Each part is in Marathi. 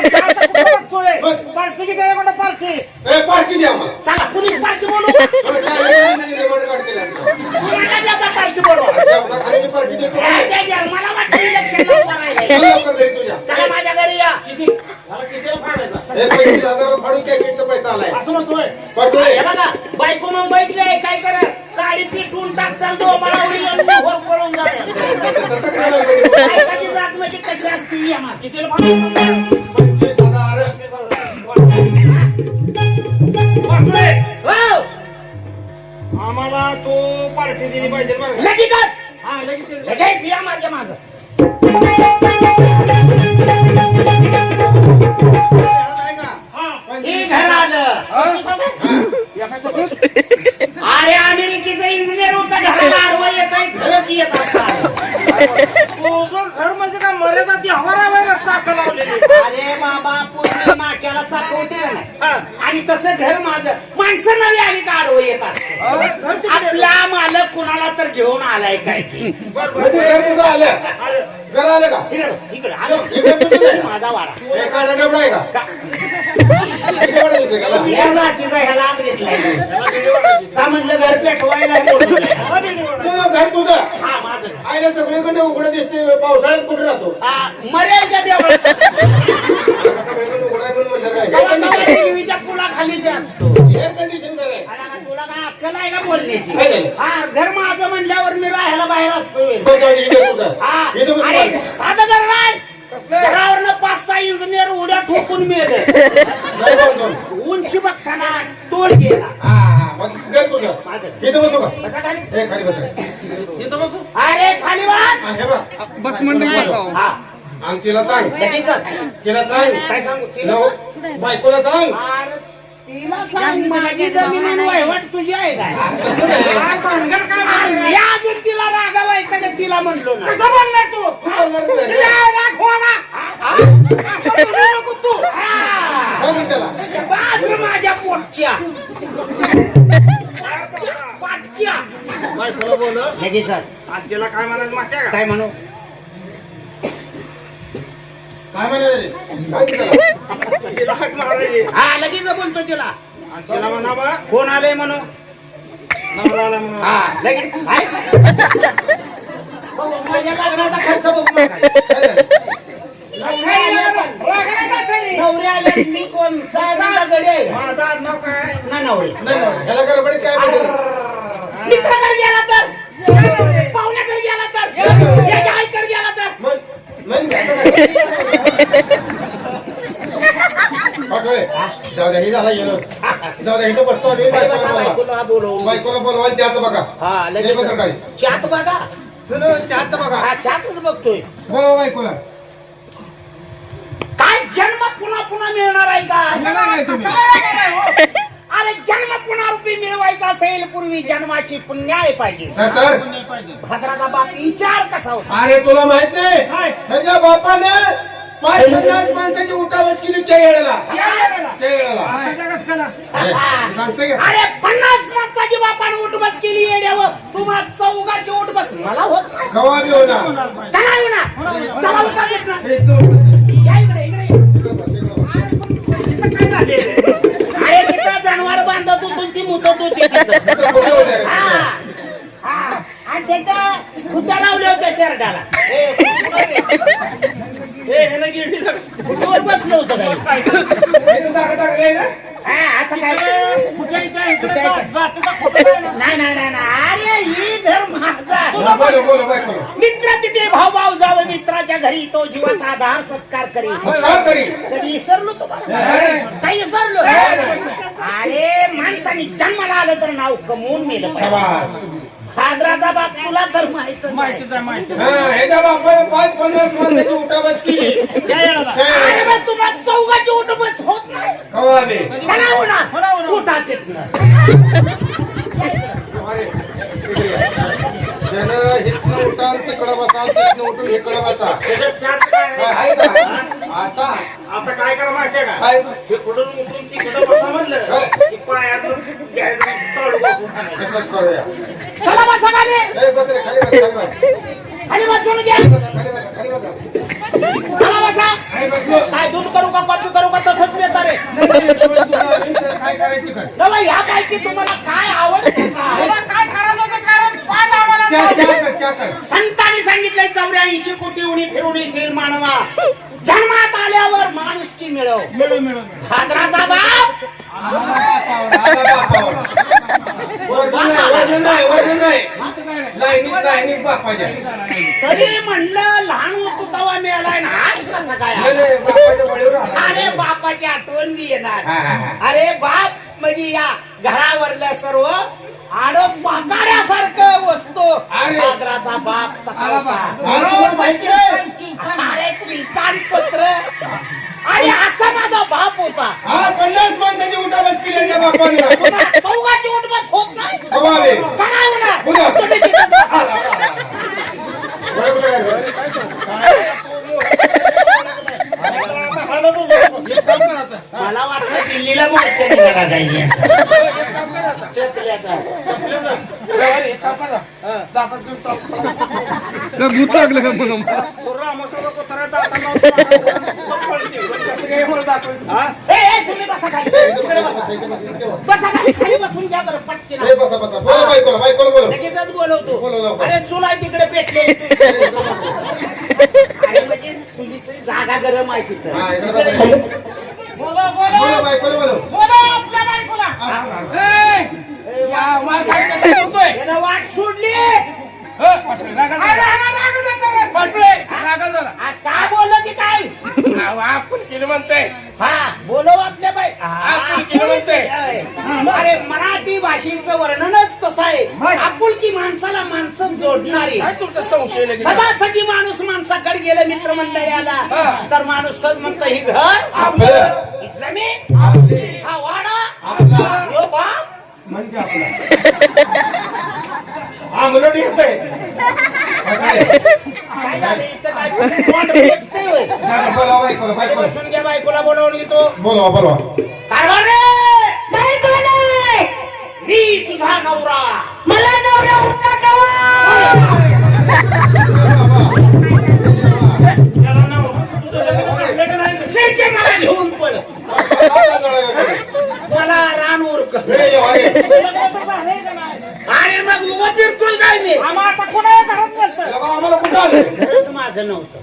पार्टी किती आहे कोणता पार्टी पार्टी द्या मला चला पोलीस पार्टी बोलू पार्टी बोलू पार्टी देतो मला वाटतं इलेक्शन चला माझ्या घरी या फाडून पैसा आलाय असं म्हणतोय पाठवले बघा बायको मुंबईतली आहे काय करा गाडी पिटून टाक चालतो मला पळून जायची जात म्हणजे कशी असती किती आम्हाला तो पार्टी दिली पाहिजे लगेच या माझ्या माग घर आलं अरे अमेरिकेचं इंजिनियर होता घराला आडवा येत आहे घरच येत तुझं घर म्हणजे का मर्यादा देवाला चाक लावलेली अरे बाबा पूर्ण नाक्याला चाक होते का नाही आणि तसं घर माझं माणसं नवी आली का आडवं येत असते आपला मालक कुणाला तर घेऊन आलाय काय की घर आलं का इकडे आलो माझा वाडा ह्याला आत घेतलाय का म्हणलं घर पेटवायला घर तुझं हा माझं आयला सगळीकडे उघडं दिसते पावसाळ्यात कुठे राहतो मर्यादा देवळात टीव्हीच्या पुलाखाली ते असतो एअर कंडिशन घर आहे तुला काय अक्कल आहे का बोलण्याची हा घर माझं म्हणल्यावर मी राहायला बाहेर असतोय अरे साधं घर नाही घरावरनं 5-6 इंजिनियर उड्या ठोकून मिळत उंची बघताना तोड गेला घर तुझं माझं इथं बसू का बसा खाली खाली बस इथं बसू अरे खाली बस हा आणि तिला सांग तिला सांग काय सांगू बायकोला सांग तिला सांग माझी जमीन वहिवाट तुझी आहे काय अजून तिला रागावायचं का तिला म्हणलो ना कसं म्हणणार तू तू माझ्या पोटच्या पाठच्या बायकोला बोल तिला काय म्हणायचं माहिती काय म्हणू काय म्हणाले हा लगेच बोलतो तिला तिला म्हणा बा कोण आलंय म्हणू नवरा आला म्हणून हा लगेच माझ्या लग्नाचा खर्च बघू नवरे आले मी कोण गडी आहे माझं आडनाव काय ना नवरे ह्याला गडबडीत काय मित्राकडे गेला तर पाहुण्याकडे गेला तर याच्या आईकडे गेला तर जाऊ द्या ही झाला गेलो जाऊ द्या इथं बसतो आधी बायकोला बोलवायला त्याचं बघा हा लगेच सकाळी चात बघा चहाचं बघा हा चातच बघतोय बोलवा बायकोला काय जन्म पुन्हा पुन्हा मिळणार आहे का अरे जन्म पुन्हा रूपी मिळवायचा असेल पूर्वी जन्माची पुण्याय पाहिजे भद्राचा बाप विचार कसा होता अरे तुला माहित नाही त्याच्या बापाने 50 माणसाची उठाबस केली त्या वेळेला सांगते अरे 50 माणसाची बापाने उठबस केली येड्यावर तुम्हाला चौघाची उठबस मला होत नाही कवा देऊ ना चला उठा देत ना अरे तिथं जनावर बांधत होतो ती मुतत होती आणि त्याच्या खुट्या लावल्या होत्या शर्टाला बसलो होतं काय आता काय नाही अरे ही घर माझा मित्र तिथे भाऊ जावं मित्राच्या घरी तो जीवाचा आधार सत्कार करी कधी विसरलो तुम्हाला काही विसरलो अरे माणसाने जन्माला आलं तर नाव कमवून नेलं पाहिजे भाद्राचा बाप तुला तर माहितीच आहे ह्याच्या बापाने 50 माणसाची उठाबस केली अरे मग तुम्हाला चौघाची उठबस होत नाही कवा दे उठा तिथनं इथनं उठा तिकडं बसा तिथनं उठून इकडं बसा आता आता काय करा माहितीये का काय हे कुठून उठून तिकडं बसा म्हणलं की पायातून घ्यायचं तळ बसून तसंच करूया चला बसा खाली बस रे खाली बस खाली बसून घ्या खाली बस चला बसा खाली बसलो काय दूध करू का कॉफी रे काय करायची काय नवा यापैकी तुम्हाला काय आवडतं का? काय करायचं होतं कारण पाच आम्हाला चहा कर संतांनी सांगितलंय 84 कोटी उडी फिरून येशील मानवा जन्मात आल्यावर माणुसकी मिळव भाद्राचा बाप तरी म्हणलं लहान होतो तेव्हा मिळालाय ना आज कसा काय अरे बापाची आठवण बी येणार अरे बाप म्हणजे या घरावरल्या सर्व आडस पाकाड्यासारखं वस्तू भाद्राचा बाप कसा होता अरे किलकान पत्र अरे असा माझा बाप होता 50 माणसांची उठाबस केली त्या बापाने तुम्हाला चौघाची उठबस होत नाही हवाले. का नाही होणार? होणार. तुम्ही तिथंच बसा. मला वाटलं दिल्लीला मोर्चा निघाला जाईल तुम्ही बसा खाली बसा खाली खाली बसून घ्या बरं पटकन लगेचच बोलवतो बोलवतो. अरे चूल आहे तिकडे पेटले अरे म्हणजे चुलीची जागा गरम आहे तिथं बोला आपल्या बायकोला यानं वाट सोडली काय बोललं की काय आपण केलं म्हणतोय हा बोलव आपल्या बाई आपण केलं म्हणतोय अरे मराठी भाषेचं वर्णनच तसं आहे आपुलकी माणसाला माणसं जोडणारी काय तुमचा संशय लगेच? सदा सजी माणूस माणसाकडे गेलं मित्रमंडळाला तर माणूस सज म्हणतो ही घर आपलं. ही जमीन हा वाडा ह्यो बाप म्हणजे आमलं येतंय काय झालं इथं काय तोंड पेटतंय होय? खाली बसून घ्या बायकोला बोलावून घेतो बोलवा कारभार रे मी तुझा नवरा मला नवरा होता मला घेऊन पड मला रान उरक अरे मग उभं फिरतोय काय मी आता कोणा घरात आम्हाला कुठं आले घरच माझं नव्हतं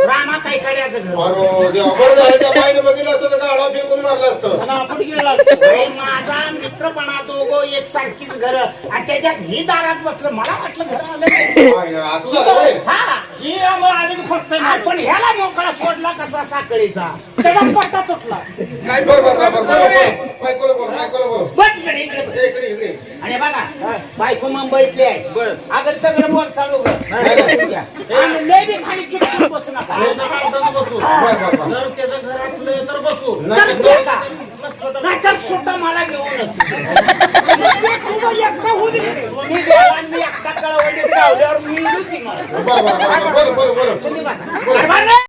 रामा काय कड्याचं घर बरं झालं त्या बाईने बघितलं असतं तर गाडा फेकून मारलं असतं आपण गेलो असतो. अरे माझा मित्रपणा दोघं एक सारखीच घर आणि त्याच्यात ही दारात बसलं मला वाटलं घर आलं असं झालं होय? हा ही आधी फसतंय पण ह्याला मोकळा सोडला कसा साखळीचा त्याचा पट्टा तुटला बरं. बायकोला बोल. बस इकडे इकडे इकडे. आणि बघा बायको मुंबईतली आहे अगर तगड बोल चालू लय बी खाली चिटकून बसू नका जर त्याचं घर असलं तर बसू नाहीतर सुट्टा मला घेऊनच तुम्ही एकटा होऊ दे तुम्ही देवांनी एकटा कळवली गावल्यावर मी येऊ की मला